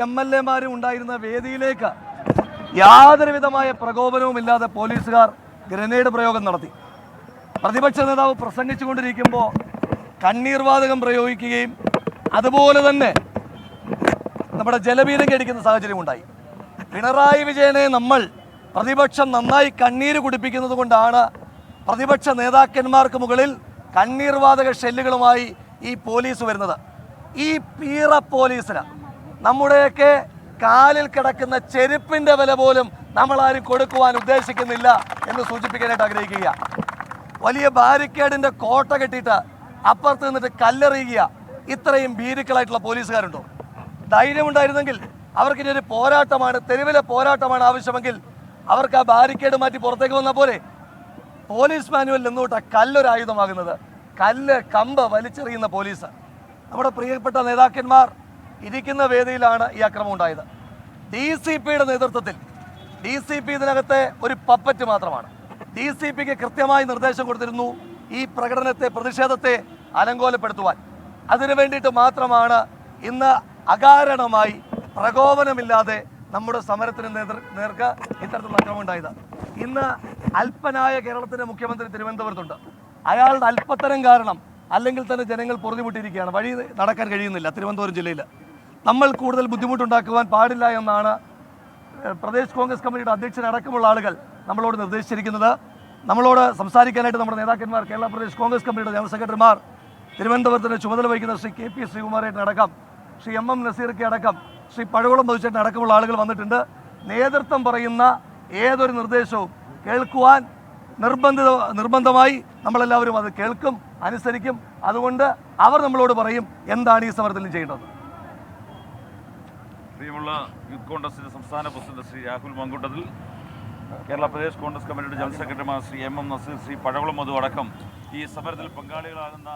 MLA-മാരും ഉണ്ടായിരുന്ന വേദിയിലേക്ക് യാതൊരു വിധമായ പ്രകോപനവുമില്ലാതെ പോലീസുകാർ ഗ്രനേഡ് പ്രയോഗം നടത്തി. പ്രതിപക്ഷ നേതാവ് പ്രസംഗിച്ചുകൊണ്ടിരിക്കുമ്പോൾ കണ്ണീർ വാതകം പ്രയോഗിക്കുകയും അതുപോലെ തന്നെ നമ്മുടെ ജലപീരങ്കി അടിക്കുന്ന സാഹചര്യം ഉണ്ടായി. പിണറായി വിജയനെ നമ്മൾ പ്രതിപക്ഷം നന്നായി കണ്ണീര് കുടിപ്പിക്കുന്നത് കൊണ്ടാണ് പ്രതിപക്ഷ നേതാക്കന്മാർക്ക് മുകളിൽ കണ്ണീർ വാതക ഷെല്ലുകളുമായി ഈ പോലീസ് വരുന്നത്. ഈ പീറ പോലീസിന് നമ്മുടെയൊക്കെ കാലിൽ കിടക്കുന്ന ചെരുപ്പിൻ്റെ വില പോലും നമ്മളാരും കൊടുക്കുവാൻ ഉദ്ദേശിക്കുന്നില്ല എന്ന് സൂചിപ്പിക്കാനായിട്ട് ആഗ്രഹിക്കുക. വലിയ ബാരിക്കേഡിൻ്റെ കോട്ട കെട്ടിയിട്ട് അപ്പുറത്ത് നിന്നിട്ട് കല്ലെറിയുക. ഇത്രയും ഭീരുക്കളായിട്ടുള്ള പോലീസുകാരുണ്ടോ? ധൈര്യമുണ്ടായിരുന്നെങ്കിൽ അവർക്ക് ഇനി ഒരു പോരാട്ടമാണ്, തെരുവിലെ പോരാട്ടമാണ് ആവശ്യമെങ്കിൽ അവർക്ക് ആ ബാരിക്കേഡ് മാറ്റി പുറത്തേക്ക് വന്നാൽ പോലെ. പോലീസ് മാനുവലിൽ നിന്നോട്ട് കല്ലൊരായുധമാകുന്നത്, കല്ല് കമ്പ് വലിച്ചെറിയുന്ന പോലീസ്. നമ്മുടെ പ്രിയപ്പെട്ട നേതാക്കന്മാർ ഇരിക്കുന്ന വേദിയിലാണ് ഈ അക്രമം ഉണ്ടായത്. DCPയുടെ നേതൃത്വത്തിൽ, DCP ഇതിനകത്തെ ഒരു പപ്പറ്റ് മാത്രമാണ്. DCPക്ക് കൃത്യമായി നിർദ്ദേശം കൊടുത്തിരുന്നു ഈ പ്രകടനത്തെ, പ്രതിഷേധത്തെ അലങ്കോലപ്പെടുത്തുവാൻ. അതിനു വേണ്ടിയിട്ട് മാത്രമാണ് ഇന്ന് അകാരണമായി പ്രകോപനമില്ലാതെ നമ്മുടെ സമരത്തിന് നേർക്ക് ഇത്തരത്തിലുള്ള അക്രമം ഉണ്ടായത്. ഇന്ന് അല്പനായ കേരളത്തിൻ്റെ മുഖ്യമന്ത്രി തിരുവനന്തപുരത്തുണ്ട്. അയാളുടെ അല്പത്തരം കാരണം അല്ലെങ്കിൽ തന്നെ ജനങ്ങൾ പൊറുതിമുട്ടിയിരിക്കുകയാണ്. വഴി നടക്കാൻ കഴിയുന്നില്ല. തിരുവനന്തപുരം ജില്ലയിൽ നമ്മൾ കൂടുതൽ ബുദ്ധിമുട്ടുണ്ടാക്കുവാൻ പാടില്ല എന്നാണ് പ്രദേശ് കോൺഗ്രസ് കമ്മിറ്റിയുടെ അധ്യക്ഷനടക്കമുള്ള ആളുകൾ നമ്മളോട് നിർദ്ദേശിച്ചിരിക്കുന്നത്. നമ്മളോട് സംസാരിക്കാനായിട്ട് നമ്മുടെ നേതാക്കന്മാർ, കേരള പ്രദേശ് കോൺഗ്രസ് കമ്മിറ്റിയുടെ ജനറൽ സെക്രട്ടറിമാർ, തിരുവനന്തപുരത്തിന് ചുമതല വഹിക്കുന്ന ശ്രീ KP ശ്രീകുമാരേട്ടനടക്കം, ശ്രീ MM നസീർക്ക് അടക്കം, ശ്രീ പഴകുളം മധുചേട്ടൻ അടക്കമുള്ള ആളുകൾ വന്നിട്ടുണ്ട്. നേതൃത്വം പറയുന്ന ഏതൊരു നിർദ്ദേശവും കേൾക്കുവാൻ നിർബന്ധമായി നമ്മളെല്ലാവരും അത് കേൾക്കും, അനുസരിക്കും. അതുകൊണ്ട് അവർ നമ്മളോട് പറയും എന്താണ് ഈ സമരത്തിൽ ചെയ്യേണ്ടത്. പ്രിയമുള്ള യൂത്ത് കോൺഗ്രസിന്റെ സംസ്ഥാന പ്രസിഡന്റ് ശ്രീ രാഹുൽ മങ്കൂട്ടത്തിൽ, കേരള പ്രദേശ് കോൺഗ്രസ് കമ്മിറ്റിയുടെ ജനറൽ സെക്രട്ടറിമാർ ശ്രീ MM നസീർ, ശ്രീ പഴകുളം മധു അടക്കം ഈ സമരത്തിൽ പങ്കാളികളാകുന്ന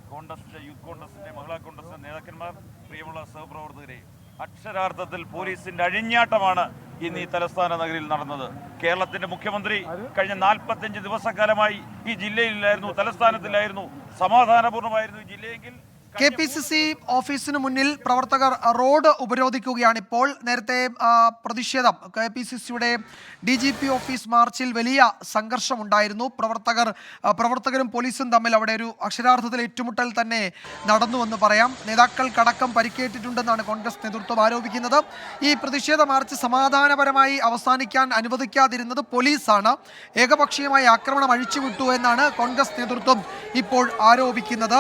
കോൺഗ്രസിന്റെ, യൂത്ത് കോൺഗ്രസിന്റെ, മഹിളാ കോൺഗ്രസിന്റെ നേതാക്കന്മാർ, പ്രിയമുള്ള സഹപ്രവർത്തകരെ, അക്ഷരാർത്ഥത്തിൽ പോലീസിന്റെ അഴിഞ്ഞാട്ടമാണ് ഇന്ന് ഈ തലസ്ഥാന നഗരിയിൽ നടന്നത്. കേരളത്തിന്റെ മുഖ്യമന്ത്രി കഴിഞ്ഞ 45 ദിവസക്കാലമായി ഈ ജില്ലയിലായിരുന്നു, തലസ്ഥാനത്തിലായിരുന്നു. സമാധാനപൂർണ്ണമായിരുന്നു ഈ ജില്ലയെങ്കിൽ KPCC ഓഫീസിന് മുന്നിൽ പ്രവർത്തകർ റോഡ് ഉപരോധിക്കുകയാണിപ്പോൾ. നേരത്തെ പ്രതിഷേധം, KPCCയുടെ DGP ഓഫീസ് മാർച്ചിൽ വലിയ സംഘർഷമുണ്ടായിരുന്നു. പ്രവർത്തകരും പോലീസും തമ്മിൽ അവിടെ ഒരു അക്ഷരാർത്ഥത്തിൽ ഏറ്റുമുട്ടൽ തന്നെ നടന്നുവെന്ന് പറയാം. നേതാക്കൾക്കടക്കം പരിക്കേറ്റിട്ടുണ്ടെന്നാണ് കോൺഗ്രസ് നേതൃത്വം ആരോപിക്കുന്നത്. ഈ പ്രതിഷേധ മാർച്ച് സമാധാനപരമായി അവസാനിക്കാൻ അനുവദിക്കാതിരുന്നത് പോലീസാണ്. ഏകപക്ഷീയമായ ആക്രമണം അഴിച്ചുവിട്ടു എന്നാണ് കോൺഗ്രസ് നേതൃത്വം ഇപ്പോൾ ആരോപിക്കുന്നത്.